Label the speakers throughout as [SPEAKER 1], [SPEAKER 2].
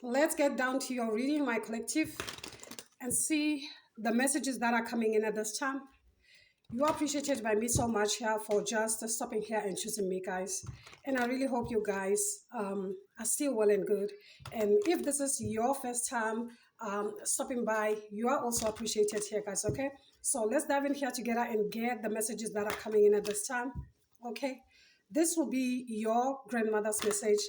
[SPEAKER 1] let's get down to your reading, my collective, and see the messages that are coming in at this time. You are appreciated by me so much here for just stopping here and choosing me, guys. And I really hope you guys are still well and good. And if this is your first time stopping by, you are also appreciated here, guys, okay? So let's dive in here together and get the messages that are coming in at this time, okay? This will be your grandmother's message.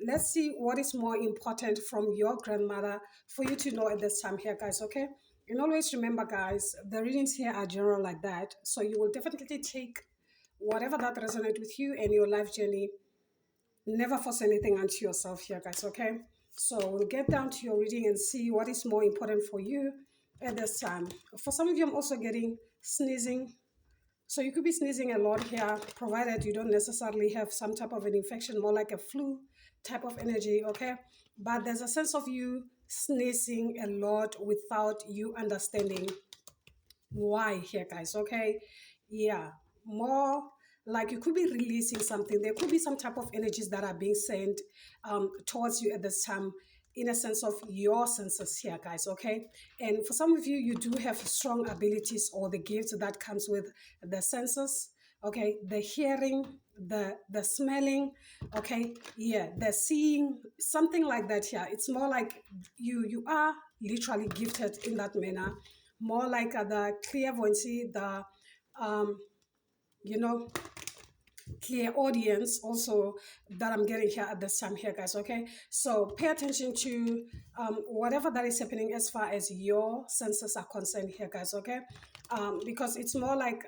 [SPEAKER 1] Let's see what is more important from your grandmother for you to know at this time here, guys, okay? And always remember, guys, the readings here are general like that. So you will definitely take whatever that resonates with you and your life journey. Never force anything onto yourself here, guys, okay? So we'll get down to your reading and see what is more important for you at this time. For some of you, I'm also getting sneezing. So you could be sneezing a lot here, provided you don't necessarily have some type of an infection, more like a flu type of energy, okay? But there's a sense of you sneezing a lot without you understanding why here, guys, okay? Yeah, more like you could be releasing something. There could be some type of energies that are being sent towards you at this time, in a sense of your senses here, guys, okay? And for some of you, you do have strong abilities or the gifts that comes with the senses, okay? The hearing, the smelling, okay? Yeah, the seeing, something like that here. It's more like you are literally gifted in that manner, more like the clairvoyance, the you know, Clairaudience also that I'm getting here at this time here, guys, okay? So pay attention to whatever that is happening as far as your senses are concerned here, guys, okay? Because it's more like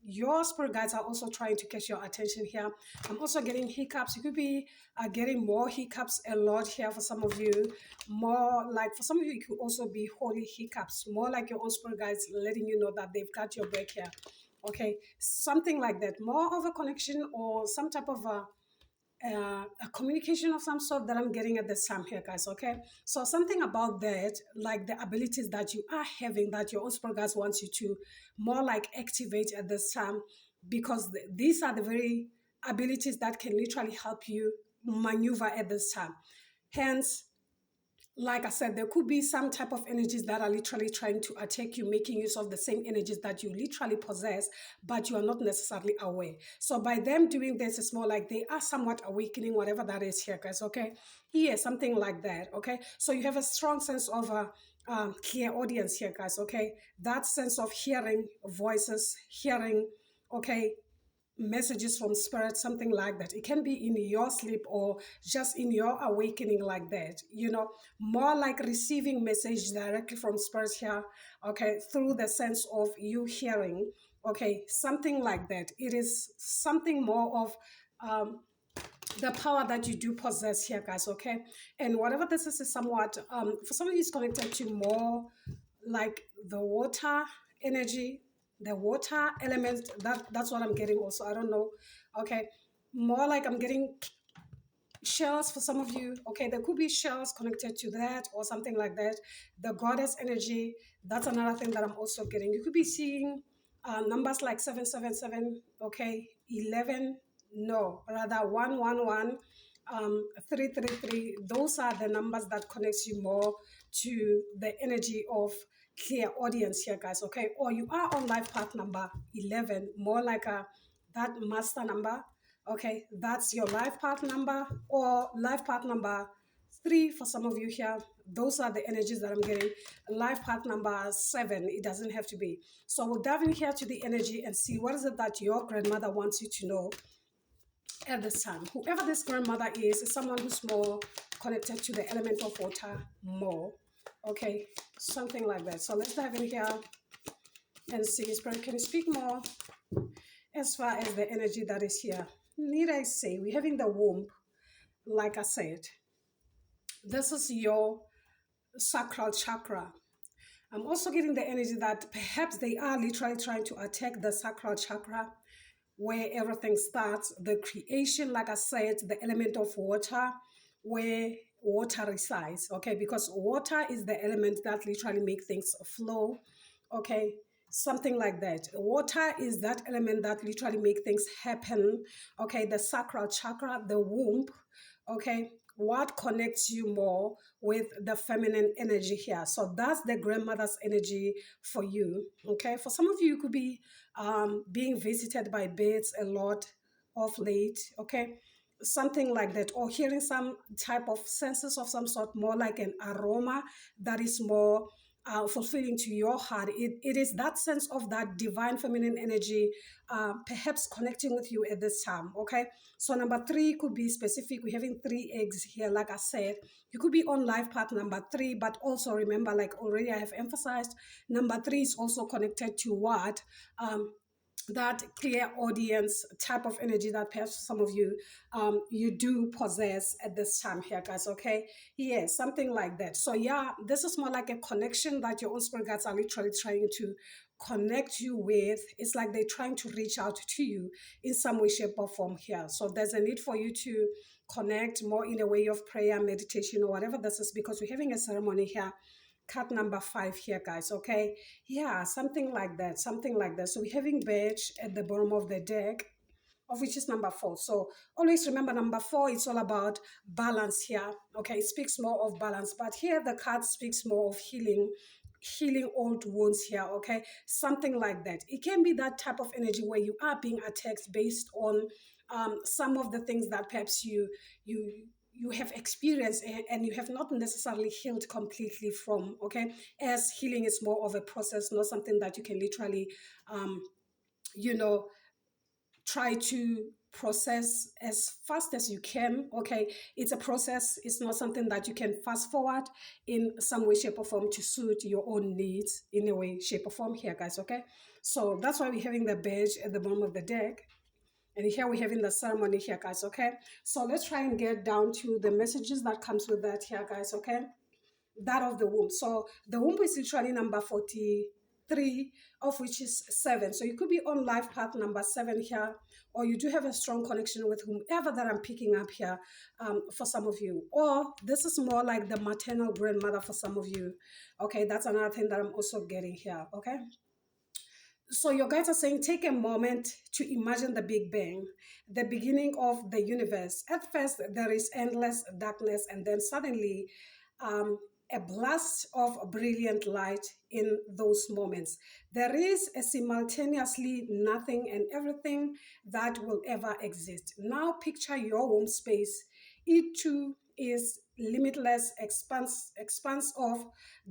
[SPEAKER 1] your spirit guides are also trying to catch your attention here. I'm also getting hiccups. You could be getting more hiccups a lot here for some of you. More like for some of you, it could also be holy hiccups. More like your own spirit guides letting you know that they've got your back here. Okay, something like that. More of a connection or some type of a communication of some sort that I'm getting at this time here, guys, okay? So something about that, like the abilities that you are having that your own spirit guides wants you to more like activate at this time, because these are the very abilities that can literally help you maneuver at this time. Hence, like I said, there could be some type of energies that are literally trying to attack you, making use of the same energies that you literally possess, but you are not necessarily aware. So by them doing this, it's more like they are somewhat awakening whatever that is here, guys, okay? Yeah, something like that, okay? So you have a strong sense of clairaudience here, guys, okay? That sense of hearing voices, hearing, okay, messages from spirit, something like that. It can be in your sleep or just in your awakening like that, you know, more like receiving message directly from spirits here, okay, through the sense of you hearing, okay, something like that. It is something more of the power that you do possess here, guys, okay? And whatever this is somewhat for some of you, it's connected to more like the water energy, the water element. That's what I'm getting also. I don't know, okay? More like I'm getting shells for some of you, okay? There could be shells connected to that or something like that. The goddess energy, that's another thing that I'm also getting. You could be seeing numbers like 777, okay, 11, no, rather 111, 333. Those are the numbers that connects you more to the energy of clairaudience here, guys, okay? Or you are on life path number 11, more like that master number, okay? That's your life path number, or life path number 3 for some of you here. Those are the energies that I'm getting. Life path number 7, it doesn't have to be. So we'll dive in here to the energy and see what is it that your grandmother wants you to know at this time. Whoever this grandmother is someone who's more connected to the element of water more, okay? Something like that. So let's dive in here and see. Spirit, can you speak more as far as the energy that is here? Need I say, we're having the womb, like I said. This is your sacral chakra. I'm also getting the energy that perhaps they are literally trying to attack the sacral chakra, where everything starts, the creation, like I said, the element of water, where water resides, okay? Because water is the element that literally makes things flow, okay? Something like that. Water is that element that literally makes things happen, okay? The sacral chakra, the womb, okay? what connects you more with the feminine energy here. So that's the grandmother's energy for you. Okay, for some of you, you could be being visited by birds a lot of late. Okay, something like that, or hearing some type of senses of some sort, more like an aroma that is more fulfilling to your heart. It is that sense of that divine feminine energy, perhaps connecting with you at this time. Okay, so number three could be specific. We're having three eggs here. Like I said, you could be on life path number three, but also remember, like already I have emphasized, number three is also connected to what? That clear audience type of energy that perhaps some of you you do possess at this time here, guys. Okay, yeah, something like that. So yeah, this is more like a connection that your own spirit guides are literally trying to connect you with. It's like they're trying to reach out to you in some way, shape, or form here. So there's a need for you to connect more in a way of prayer, meditation, or whatever this is, because we're having a ceremony here. Card number five here, guys. Okay, yeah, something like that, something like that. So we're having badge at the bottom of the deck, of which is number four. So always remember, number four, it's all about balance here. Okay, it speaks more of balance, but here the card speaks more of healing, healing old wounds here. Okay, something like that. It can be that type of energy where you are being attacked based on some of the things that perhaps you you have experienced, and you have not necessarily healed completely from. Okay, as healing is more of a process, not something that you can literally um you know try to process as fast as you can. Okay, it's a process. It's not something that you can fast forward in some way, shape, or form to suit your own needs in a way, shape, or form here, guys. Okay, so that's why we're having the badge at the bottom of the deck, and here we're having the ceremony here, guys. Okay, so let's try and get down to the messages that comes with that here, guys. Okay, that of the womb. So the womb is literally number 43, of which is seven. So you could be on life path number seven here, or you do have a strong connection with whomever that I'm picking up here, for some of you. Or this is more like the maternal grandmother for some of you. Okay, that's another thing that I'm also getting here. Okay, so your guides are saying, take a moment to imagine the Big Bang, the beginning of the universe. At first, there is endless darkness, and then suddenly, um, a blast of brilliant light in those moments. There is a simultaneously nothing and everything that will ever exist. Now, picture your womb space. It too is limitless expanse of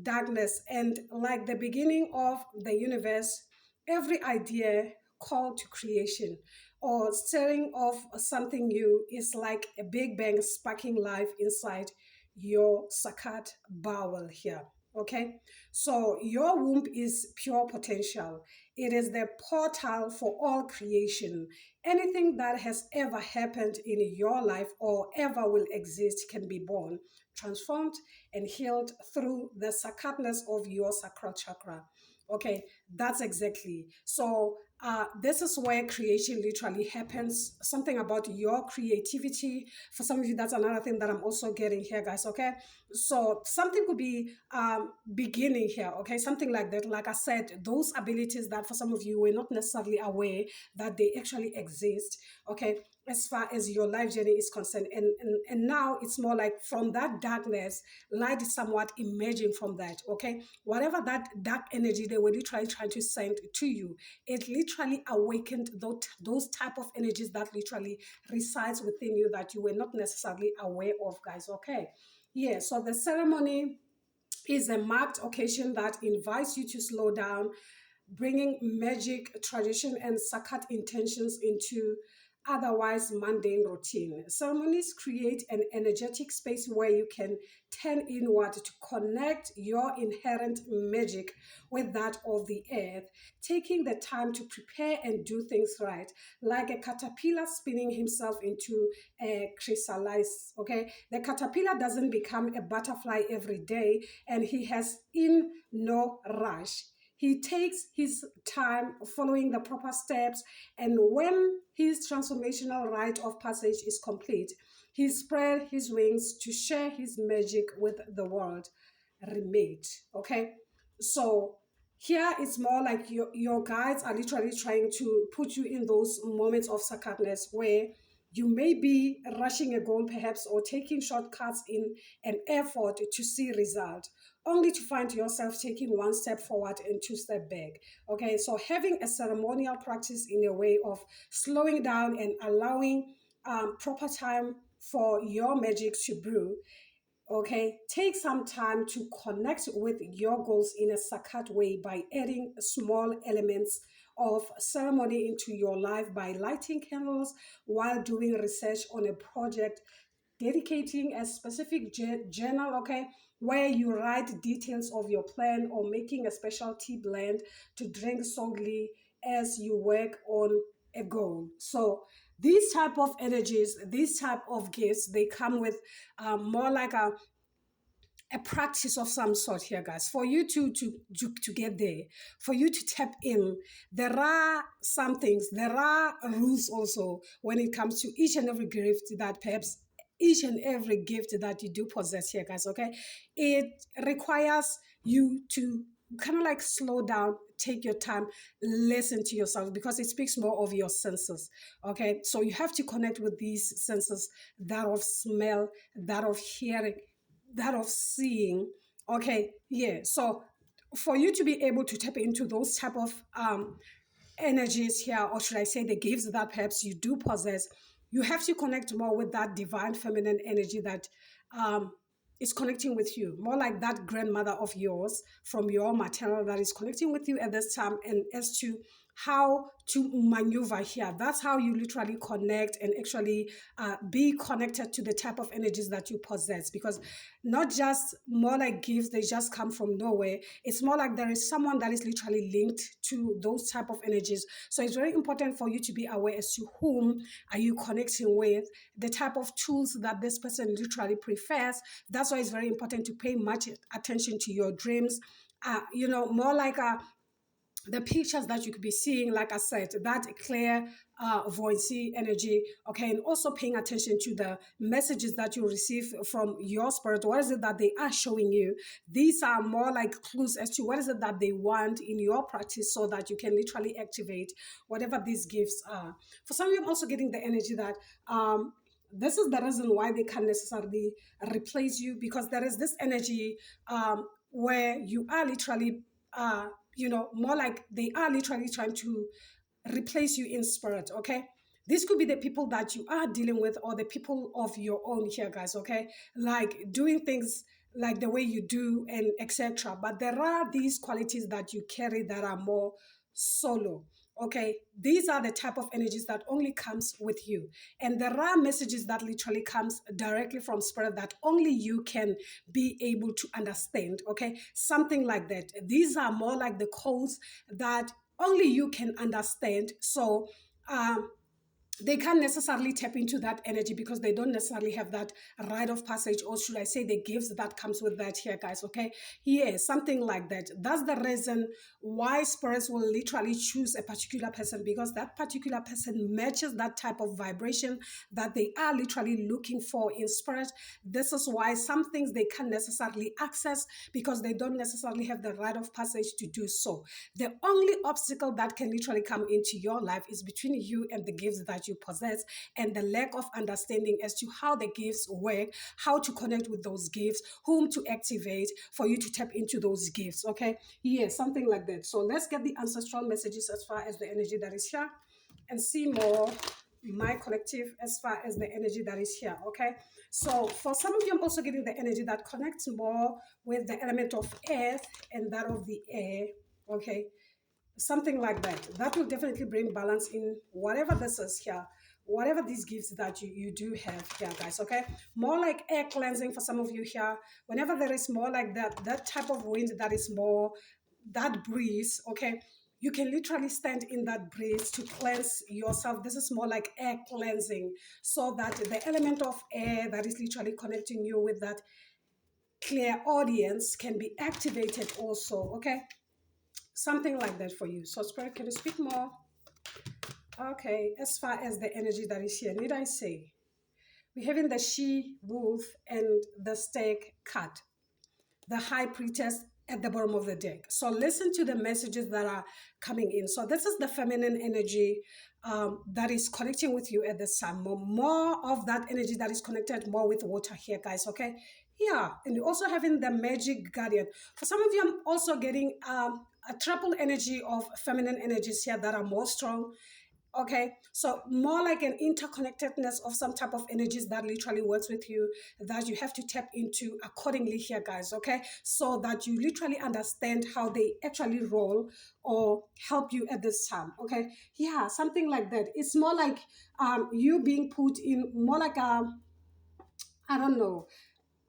[SPEAKER 1] darkness, and like the beginning of the universe, every idea call to creation or stirring of something new is like a big bang sparking life inside your sakat bowel here. Okay, so your womb is pure potential. It is the portal for all creation. Anything that has ever happened in your life or ever will exist can be born, transformed, and healed through the sakatness of your sacral chakra. Okay, that's exactly. So this is where creation literally happens. Something about your creativity. For some of you, that's another thing that I'm also getting here, guys. Okay, so something could be beginning here. Okay, something like that. Like I said, those abilities that for some of you were not necessarily aware that they actually exist. Okay, as far as your life journey is concerned, and now it's more like from that darkness, light is somewhat emerging from that. Okay, whatever that dark energy they were literally trying to send to you, it literally awakened those type of energies that literally resides within you that you were not necessarily aware of, guys. Okay, yeah, so the ceremony is a marked occasion that invites you to slow down, bringing magic, tradition, and sakat intentions into otherwise mundane routine. Ceremonies create an energetic space where you can turn inward to connect your inherent magic with that of the earth, taking the time to prepare and do things right, like a caterpillar spinning himself into a chrysalis. Okay, the caterpillar doesn't become a butterfly every day, and he has in no rush. He takes his time following the proper steps, and when his transformational rite of passage is complete, he spread his wings to share his magic with the world. Remade. Okay, so here it's more like your guides are literally trying to put you in those moments of sacredness where You may be rushing a goal perhaps, or taking shortcuts in an effort to see result, only to find yourself taking one step forward and two step back. Okay, so having a ceremonial practice in a way of slowing down and allowing proper time for your magic to brew. Okay, take some time to connect with your goals in a saccade way by adding small elements of ceremony into your life, by lighting candles while doing research on a project, dedicating a specific journal, okay, where you write details of your plan, or making a special tea blend to drink solely as you work on a goal. So these type of energies, these type of gifts, they come with more like a practice of some sort here, guys, for you to get there, for you to tap in. There are some things, there are rules also when it comes to each and every gift that perhaps each and every gift that you do possess here, guys. Okay, it requires you to kind of like slow down, take your time, listen to yourself, because it speaks more of your senses. Okay, so you have to connect with these senses, that of smell, that of hearing, that of seeing. Okay, yeah, so for you to be able to tap into those type of energies here, or should I say the gifts that perhaps you do possess, you have to connect more with that divine feminine energy that um, is connecting with you, more like that grandmother of yours from your maternal that is connecting with you at this time. And as to how to maneuver here, that's how you literally connect and actually be connected to the type of energies that you possess, because not just more like gifts, they just come from nowhere. It's more like there is someone that is literally linked to those type of energies. So it's very important for you to be aware as to whom are you connecting with, the type of tools that this person literally prefers. That's why it's very important to pay much attention to your dreams. More like the pictures that you could be seeing, like I said, that clear voicy energy. Okay, and also paying attention to the messages that you receive from your spirit. What is it that they are showing you? These are more like clues as to what is it that they want in your practice, so that you can literally activate whatever these gifts are. For some of you, I'm also getting the energy that this is the reason why they can't necessarily replace you, because there is this energy where you are literally more like they are literally trying to replace you in spirit. Okay, this could be the people that you are dealing with, or the people of your own here, guys. Okay, like doing things like the way you do and etc. But there are these qualities that you carry that are more solo. Okay, these are the type of energies that only comes with you, and there are messages that literally comes directly from spirit that only you can be able to understand. Okay, something like that. These are more like the codes that only you can understand. So they can't necessarily tap into that energy, because they don't necessarily have that rite of passage, or should I say the gifts that comes with that here, guys. Okay, yeah, something like that. That's the reason why spirits will literally choose a particular person, because that particular person matches that type of vibration that they are literally looking for in spirit. This is why some things they can't necessarily access, because they don't necessarily have the rite of passage to do so. The only obstacle that can literally come into your life is between you and the gifts that you possess, and the lack of understanding as to how the gifts work, how to connect with those gifts, whom to activate for you to tap into those gifts. Okay, yeah, something like that. So let's get the ancestral messages as far as the energy that is here, and see more my collective as far as the energy that is here. Okay, so for some of you, I'm also getting the energy that connects more with the element of earth and that of the air. Okay, something like that. That will definitely bring balance in whatever this is here, whatever these gifts that you do have here, guys. Okay, more like air cleansing for some of you here. Whenever there is more like that type of wind that is more that breeze. Okay, you can literally stand in that breeze to cleanse yourself. This is more like air cleansing, so that the element of air that is literally connecting you with that clairaudience can be activated also. Okay, something like that for you. So spirit, can you speak more? Okay, as far as the energy that is here, need I say, we're having the she wolf and the stag cat, the high priestess at the bottom of the deck. So listen to the messages that are coming in. So this is the feminine energy that is connecting with you at this time. More of that energy that is connected more with water here, guys. Okay. Yeah. And you're also having the magic guardian. For some of you, I'm also getting a triple energy of feminine energies here that are more strong. Okay, so more like an interconnectedness of some type of energies that literally works with you, that you have to tap into accordingly here, guys. Okay, so that you literally understand how they actually roll or help you at this time. Okay, yeah, something like that. It's more like you being put in more like a, I don't know,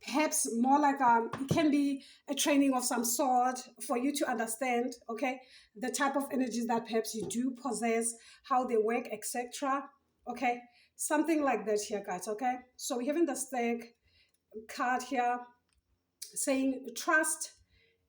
[SPEAKER 1] perhaps more like it can be a training of some sort for you to understand, okay, the type of energies that perhaps you do possess, how they work, etc. Okay, something like that here, guys. Okay, so we're having the stack card here saying trust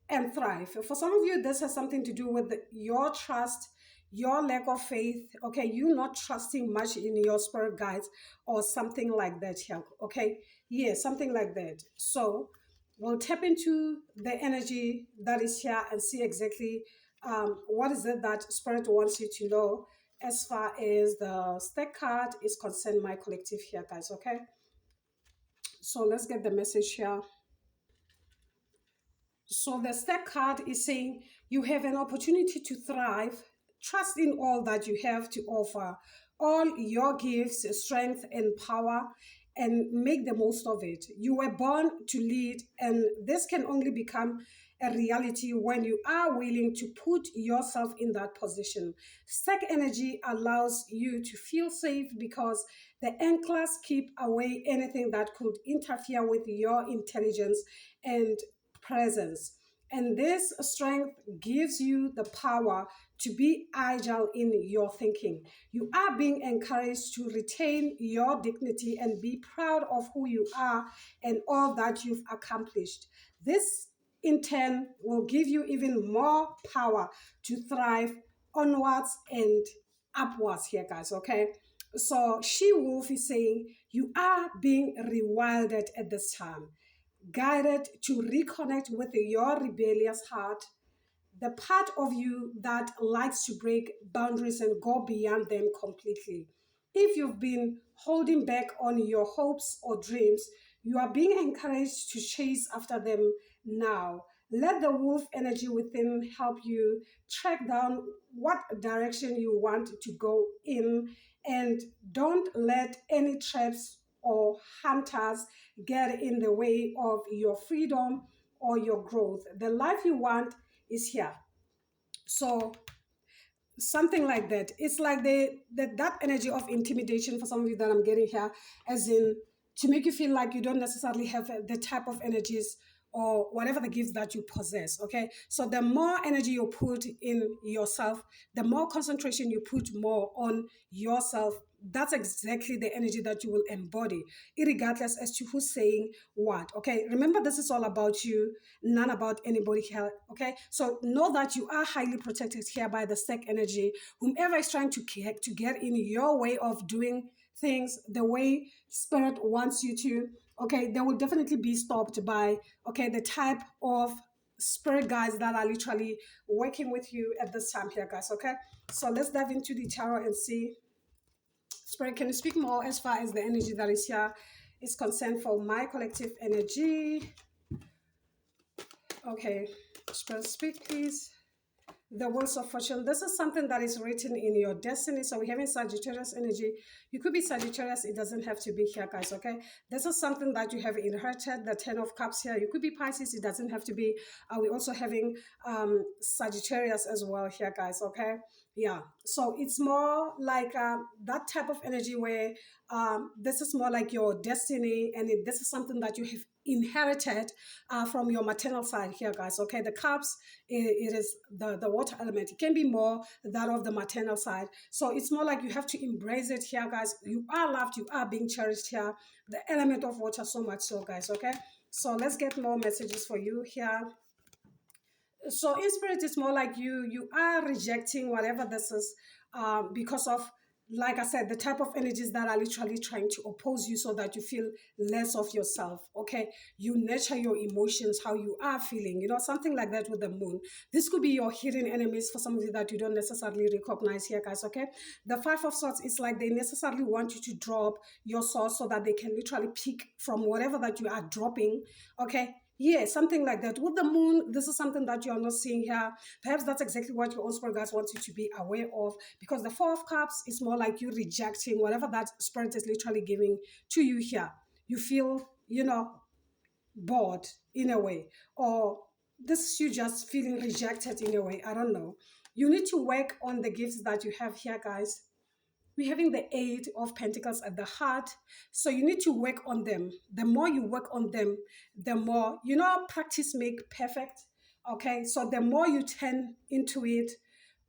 [SPEAKER 1] and thrive. For some of you, this has something to do with your trust, your lack of faith. Okay, you not trusting much in your spirit guides or something like that here. Okay, yeah, something like that. So we'll tap into the energy that is here and see exactly what is it that spirit wants you to know as far as the stack card is concerned, my collective here, guys. Okay, so let's get the message here. So the step card is saying you have an opportunity to thrive. Trust in all that you have to offer, all your gifts, strength, and power, and make the most of it. You were born to lead, and this can only become a reality when you are willing to put yourself in that position. Stack energy allows you to feel safe because the anchors keep away anything that could interfere with your intelligence and presence. And this strength gives you the power to be agile in your thinking. You are being encouraged to retain your dignity and be proud of who you are and all that you've accomplished. This, in turn, will give you even more power to thrive onwards and upwards here, guys. Okay. So, She Wolf is saying, you are being rewilded at this time, guided to reconnect with your rebellious heart, the part of you that likes to break boundaries and go beyond them completely. If you've been holding back on your hopes or dreams, you are being encouraged to chase after them now. Let the wolf energy within help you track down what direction you want to go in, and don't let any traps or hunters get in the way of your freedom or your growth. The life you want is here. So something like that. It's like that energy of intimidation for some of you that I'm getting here, as in to make you feel like you don't necessarily have the type of energies or whatever the gifts that you possess. Okay, so the more energy you put in yourself, the more concentration you put more on yourself, that's exactly the energy that you will embody, regardless as to who's saying what. Okay, remember, this is all about you, none about anybody here. Okay, so know that you are highly protected here by the stack energy. Whomever is trying to get in your way of doing things the way spirit wants you to, okay, they will definitely be stopped by, okay, the type of spirit guides that are literally working with you at this time here, guys. Okay, so let's dive into the tarot and see. Spirit, can you speak more as far as the energy that is here is concerned for my collective energy? Okay, Spirit, speak, please. The wheels of fortune. This is something that is written in your destiny. So we're having Sagittarius energy. You could be Sagittarius. It doesn't have to be here, guys. Okay. This is something that you have inherited. The Ten of Cups here. You could be Pisces. It doesn't have to be. We're also having Sagittarius as well here, guys. Okay. Yeah. So it's more like that type of energy where this is more like your destiny, and this is something that you have inherited from your maternal side here, guys. Okay, the cups, it is the water element. It can be more that of the maternal side. So it's more like you have to embrace it here, guys. You are loved, you are being cherished here. The element of water, so much so, guys. Okay, so let's get more messages for you here. So in spirit, it's more like you are rejecting whatever this is because of like I said, the type of energies that are literally trying to oppose you so that you feel less of yourself. Okay. You nurture your emotions, how you are feeling, something like that with the moon. This could be your hidden enemies for some of you that you don't necessarily recognize here, guys. Okay. The Five of Swords is like they necessarily want you to drop your sword so that they can literally pick from whatever that you are dropping. Okay. Yeah, something like that. With the moon, this is something that you are not seeing here. Perhaps that's exactly what your own spirit guides want you to be aware of, because the Four of Cups is more like you rejecting whatever that spirit is literally giving to you here. You feel, bored in a way, or this is you just feeling rejected in a way. I don't know. You need to work on the gifts that you have here, guys. We're having the Eight of Pentacles at the heart. So you need to work on them. The more you work on them, the more, practice make perfect. Okay. So the more you turn into it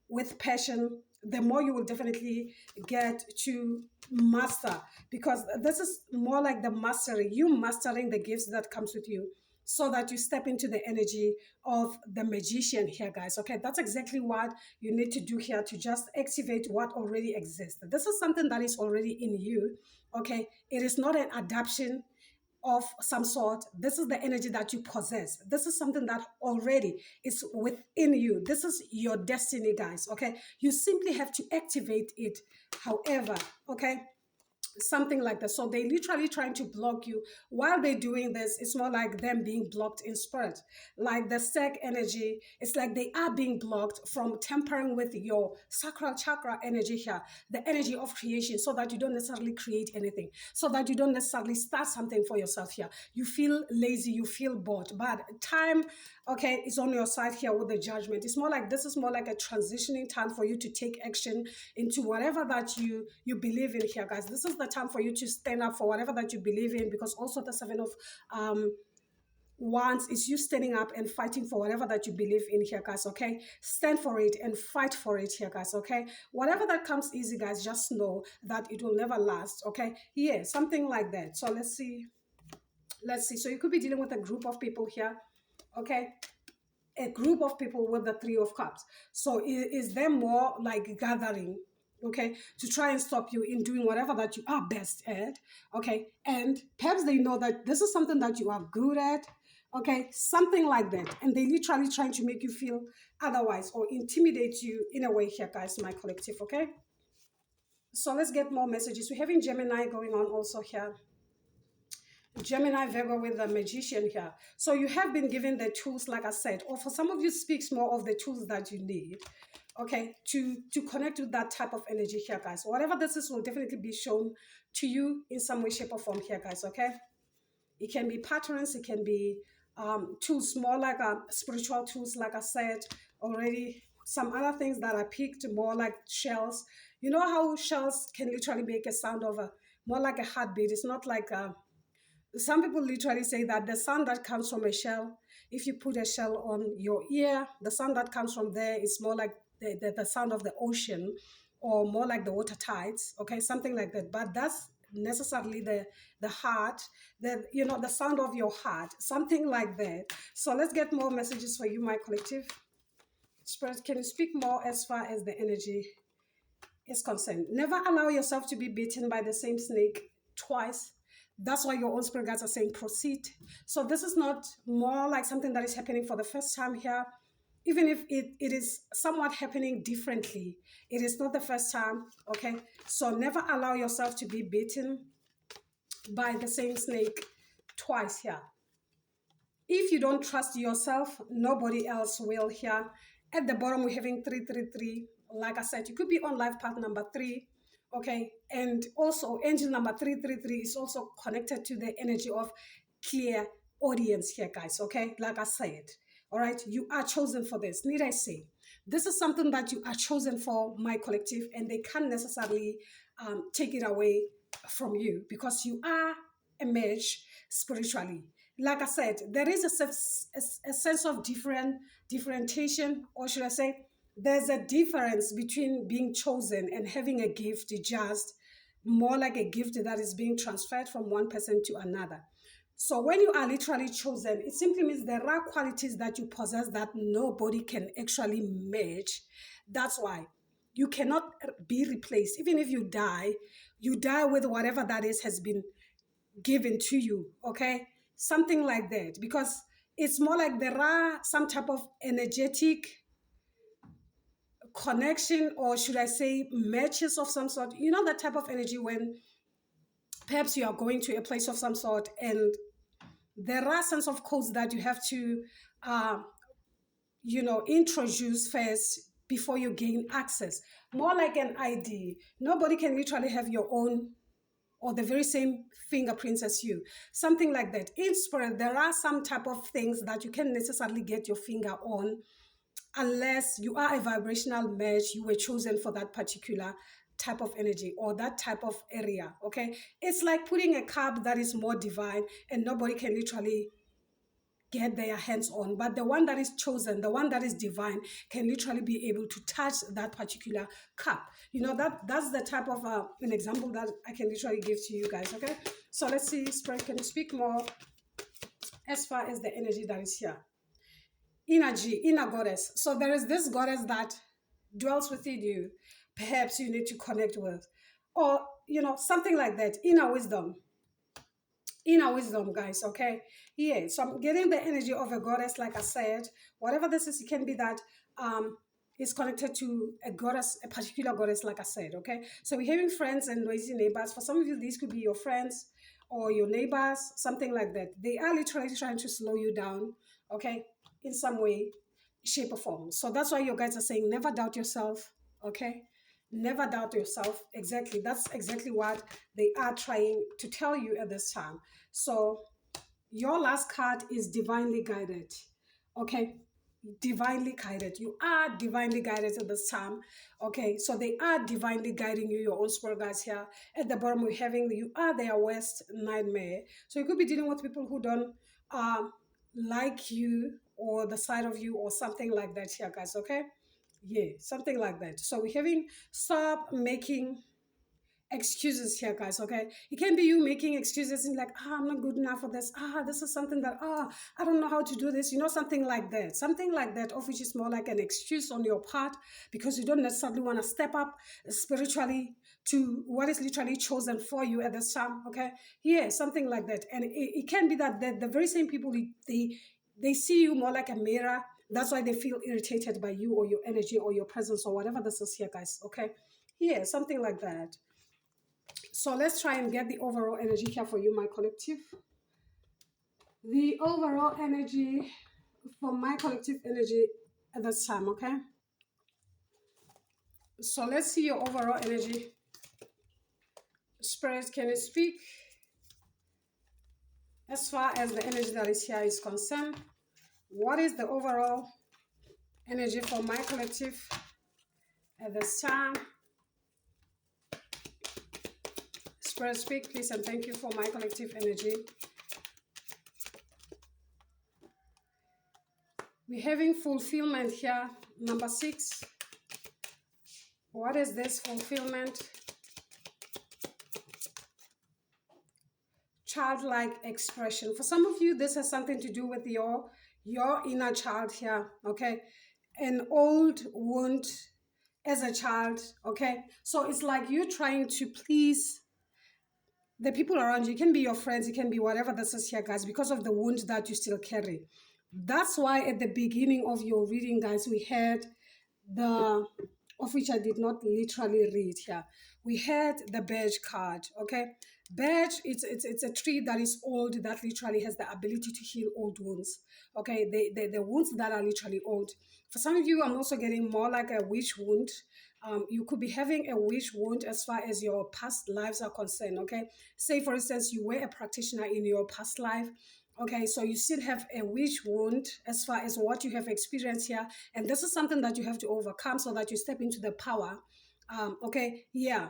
[SPEAKER 1] with passion, the more you will definitely get to master, because this is more like the mastery, you mastering the gifts that comes with you, so that you step into the energy of the magician here, guys. Okay, that's exactly what you need to do here, to just activate what already exists. This is something that is already in you. Okay, it is not an adaptation of some sort. This is the energy that you possess. This is something that already is within you. This is your destiny, guys. Okay, you simply have to activate it. However, okay, something like that. So they literally trying to block you. While they're doing this, it's more like them being blocked in spirit. Like the Stag energy, it's like they are being blocked from tampering with your sacral chakra energy here, the energy of creation, so that you don't necessarily create anything, so that you don't necessarily start something for yourself here. You feel lazy, you feel bored, but time, okay, is on your side here with the Judgment. It's more like, this is more like a transitioning time for you to take action into whatever that you believe in here, guys. This is the time for you to stand up for whatever that you believe in, because also the Seven of Wands is you standing up and fighting for whatever that you believe in here, guys. Okay, stand for it and fight for it here, guys. Okay, whatever that comes easy, guys, just know that it will never last. Okay, yeah, something like that. So let's see. So you could be dealing with a group of people here. Okay, a group of people with the Three of Cups. So is them more like gathering, okay, to try and stop you in doing whatever that you are best at, okay? And perhaps they know that this is something that you are good at, okay, something like that. And they literally trying to make you feel otherwise or intimidate you in a way here, guys, my collective, okay? So let's get more messages. We're having Gemini going on also here. Gemini, Virgo with the magician here. So you have been given the tools, like I said, or for some of you speaks more of the tools that you need, okay, to connect with that type of energy here, guys. Whatever this is will definitely be shown to you in some way, shape, or form here, guys, okay? It can be patterns, it can be tools, more like spiritual tools, like I said already. Some other things that are picked, more like shells. You know how shells can literally make a sound of more like a heartbeat. It's not like some people literally say that the sound that comes from a shell, if you put a shell on your ear, the sound that comes from there is more like the sound of the ocean, or more like the water tides, okay, something like that. But that's necessarily the heart, the sound of your heart, something like that. So let's get more messages for you, my collective. Spirit, can you speak more as far as the energy is concerned? Never allow yourself to be bitten by the same snake twice. That's why your own spirit guides are saying proceed. So this is not more like something that is happening for the first time here. Even if it is somewhat happening differently, it is not the first time, okay? So never allow yourself to be bitten by the same snake twice here. If you don't trust yourself, nobody else will here. At the bottom, we're having 333. Like I said, you could be on life path number 3, okay? And also, angel number 333 is also connected to the energy of clairaudience here, guys, okay? Like I said, all right? You are chosen for this. Need I say? This is something that you are chosen for, my collective, and they can't necessarily take it away from you, because you are a match spiritually. Like I said, there is a sense of differentiation, or should I say, there's a difference between being chosen and having a gift, just more like a gift that is being transferred from one person to another. So when you are literally chosen, it simply means there are qualities that you possess that nobody can actually match. That's why You cannot be replaced. Even if you die with whatever that is has been given to you, okay? Something like that. Because it's more like there are some type of energetic connection, or should I say matches of some sort. You know that type of energy when perhaps you are going to a place of some sort and there are sense of codes that you have to uh, introduce first before you gain access. More like an ID. Nobody can literally have your own or the very same fingerprints as you. Something like that. In spirit, there are some type of things that you can't necessarily get your finger on unless you are a vibrational match, you were chosen for that particular type of energy or that type of area. Okay. It's like putting a cup that is more divine and nobody can literally get their hands on, but the one that is chosen, the one that is divine, can literally be able to touch that particular cup. That's the type of an example that I can literally give to you guys. Okay, so let's see, Spirit, can you speak more as far as the energy that is here? Energy, inner goddess. So there is this goddess that dwells within you, perhaps you need to connect with, or something like that. Inner wisdom, guys. Okay, yeah. So I'm getting the energy of a goddess, like I said. Whatever this is, it can be that is connected to a goddess, a particular goddess, like I said. Okay, so we're having friends and noisy neighbors. For some of you, these could be your friends or your neighbors, something like that. They are literally trying to slow you down, okay, in some way, shape, or form. So that's why your guys are saying never doubt yourself. Okay, never doubt yourself. Exactly, that's exactly what they are trying to tell you at this time. So your last card is divinely guided. Okay, divinely guided. You are divinely guided at this time. Okay, so they are divinely guiding you, your own spirit guides here. At the bottom, we're having you are their worst nightmare. So you could be dealing with people who don't like you or the side of you or something like that here, guys. Okay, yeah, something like that. So we're having stop making excuses here, guys. Okay, it can be you making excuses and like, I'm not good enough for this. This is something that I don't know how to do this, something like that, of which is more like an excuse on your part because you don't necessarily want to step up spiritually to what is literally chosen for you at this time. Okay, yeah, something like that. And it can be that the very same people, they see you more like a mirror. That's why they feel irritated by you or your energy or your presence or whatever this is here, guys. Okay, yeah, something like that. So let's try and get the overall energy here for you, my collective. The overall energy for my collective energy at this time, okay? So let's see your overall energy. Spirit, can you speak? As far as the energy that is here is concerned, what is the overall energy for my collective at this time? Spirit, speak, please, and thank you for my collective energy. We're having fulfillment here, number 6. What is this fulfillment? Childlike expression. For some of you, this has something to do with your inner child here, okay? An old wound as a child, okay? So it's like you trying to please the people around you. It can be your friends, it can be whatever this is here, guys, because of the wound that you still carry. That's why at the beginning of your reading, guys, we had the, of which I did not literally read here. We had the badge card, okay? Badge, it's a tree that is old, that literally has the ability to heal old wounds, okay? The wounds that are literally old. For some of you, I'm also getting more like a witch wound. You could be having a witch wound as far as your past lives are concerned, okay? Say, for instance, you were a practitioner in your past life. Okay, so you still have a witch wound as far as what you have experienced here. And this is something that you have to overcome so that you step into the power. Okay, yeah.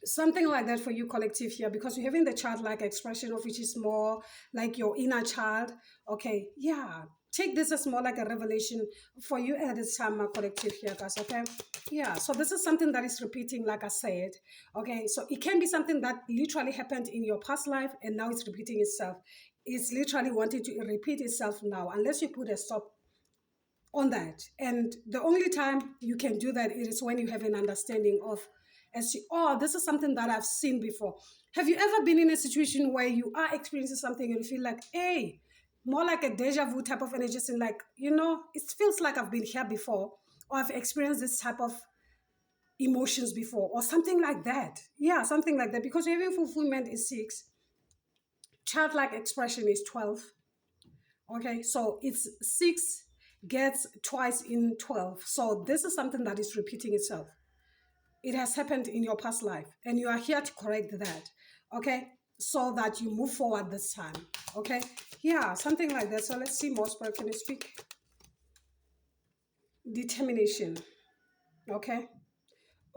[SPEAKER 1] Something like that for you, collective, here, because you're having the childlike expression of which is more like your inner child. Okay, yeah. Take this as more like a revelation for you at this time, my collective here, guys, okay? Yeah, so this is something that is repeating, like I said, okay? So it can be something that literally happened in your past life and now it's repeating itself. It's literally wanting to repeat itself now, unless you put a stop on that. And the only time you can do that is when you have an understanding of, as to, oh, this is something that I've seen before. Have you ever been in a situation where you are experiencing something and you feel like, hey, more like a deja vu type of energy, just in like, it feels like I've been here before, or I've experienced this type of emotions before, or something like that. Yeah, something like that. Because having fulfillment is 6, childlike expression is 12. Okay, so it's 6 gets twice in 12. So this is something that is repeating itself. It has happened in your past life, and you are here to correct that. Okay, so that you move forward this time. Okay, yeah, something like that. So let's see more. Spirit, can you speak? Determination. Okay,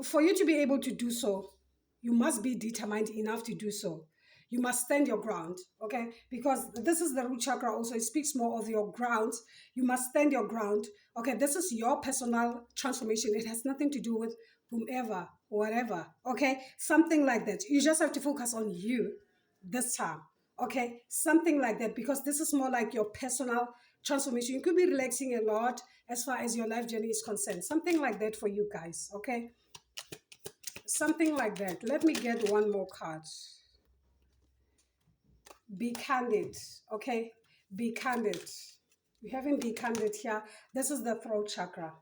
[SPEAKER 1] for you to be able to do so, you must be determined enough to do so. You must stand your ground, okay? Because this is the root chakra also. It speaks more of your ground. You must stand your ground, okay? This is your personal transformation. It has nothing to do with whomever, whatever, okay? Something like that. You just have to focus on you this time, okay? Something like that, because this is more like your personal transformation. You could be relaxing a lot as far as your life journey is concerned. Something like that for you guys, okay? Something like that. Let me get one more card. Be candid, okay? Be candid. We haven't be candid here. This is the throat chakra,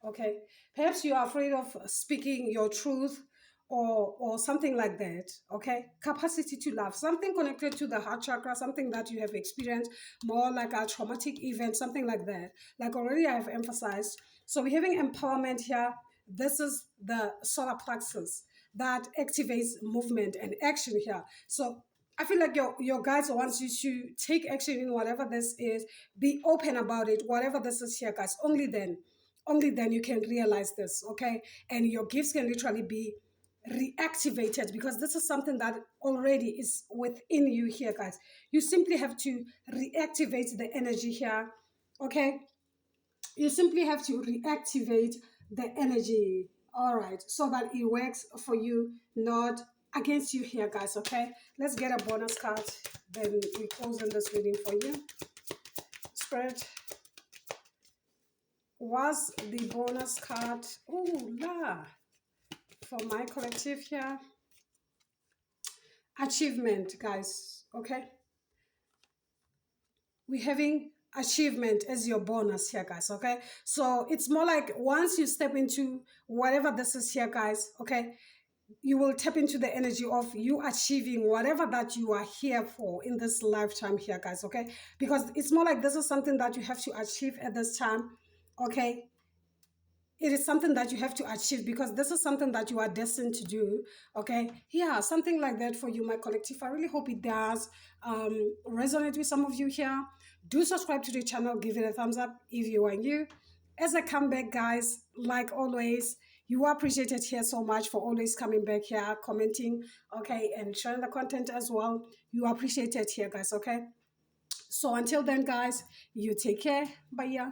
[SPEAKER 1] okay? Perhaps you are afraid of speaking your truth, or something like that, okay? Capacity to love, something connected to the heart chakra, something that you have experienced, more like a traumatic event, something like that. Like already I have emphasized. So we're having empowerment here. This is the solar plexus that activates movement and action here. So I feel like your guides wants you to take action in whatever this is. Be open about it, whatever this is here, guys. Only then you can realize this, okay? And your gifts can literally be reactivated, because this is something that already is within you here, guys. You simply have to reactivate the energy here, okay? You simply have to reactivate the energy, all right, so that it works for you, not against you here, guys, okay? Let's get a bonus card, then we close in this reading for you. Spirit, was the bonus card, oh la, for my collective here? Achievement, guys, okay? We're having achievement as your bonus here, guys, okay? So it's more like once you step into whatever this is here, guys, okay, you will tap into the energy of you achieving whatever that you are here for in this lifetime here, guys, okay? Because it's more like this is something that you have to achieve at this time, okay? It is something that you have to achieve, because this is something that you are destined to do, okay? Yeah, something like that for you, my collective. I really hope it does resonate with some of you here. Do subscribe to the channel, give it a thumbs up if you are new. As I come back, guys, like always, you are appreciated here so much for always coming back here, commenting, okay, and sharing the content as well. You are appreciated here, guys, okay? So until then, guys, you take care. Bye.